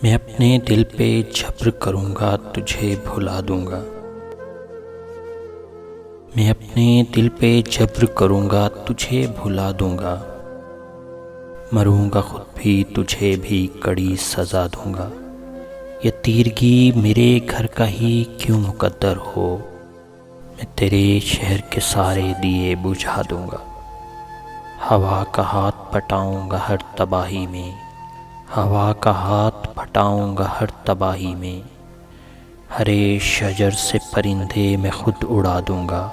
میں اپنے دل پہ جبر کروں گا، تجھے بھلا دوں گا۔ میں اپنے دل پہ جبر کروں گا، تجھے بھلا دوں گا۔ مروں گا خود بھی، تجھے بھی کڑی سزا دوں گا۔ یہ تیرگی میرے گھر کا ہی کیوں مقدر ہو، میں تیرے شہر کے سارے دیے بجھا دوں گا۔ ہوا کا ہاتھ پھٹاؤں گا ہر تباہی میں، ہوا کا ہاتھ پھٹاؤں گا ہر تباہی میں۔ ہر شجر سے پرندے میں خود اڑا دوں گا۔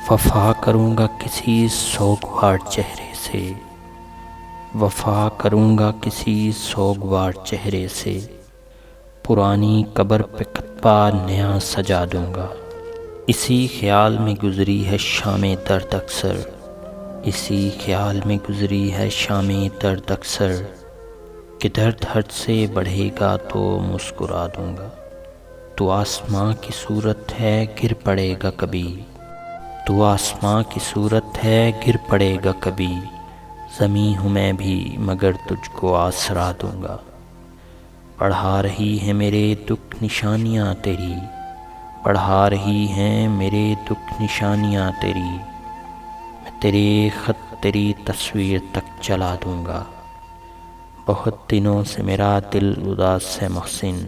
وفا کروں گا کسی سوگوار چہرے سے، وفا کروں گا کسی سوگوار چہرے سے۔ پرانی قبر پہ کتبہ نیا سجا دوں گا۔ اسی خیال میں گزری ہے شام درد اکثر، اسی خیال میں گزری ہے شام درد اکثر، کہ درد حد سے بڑھے گا تو مسکرا دوں گا۔ تو آسماں کی صورت ہے گر پڑے گا کبھی، تو آسماں کی صورت ہے گر پڑے گا کبھی۔ زمیں ہوں میں بھی مگر تجھ کو آسرا دوں گا۔ پڑھا رہی ہیں میرے دکھ نشانیاں تیری، پڑھا رہی ہیں میرے دکھ نشانیاں تیری۔ میں تیرے خط تیری تصویر تک جلا دوں گا۔ بہت دنوں سے میرا دل اداس ہے محسن،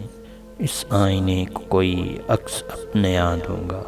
اس آئینے کو کوئی عکس اب نیا دوں گا۔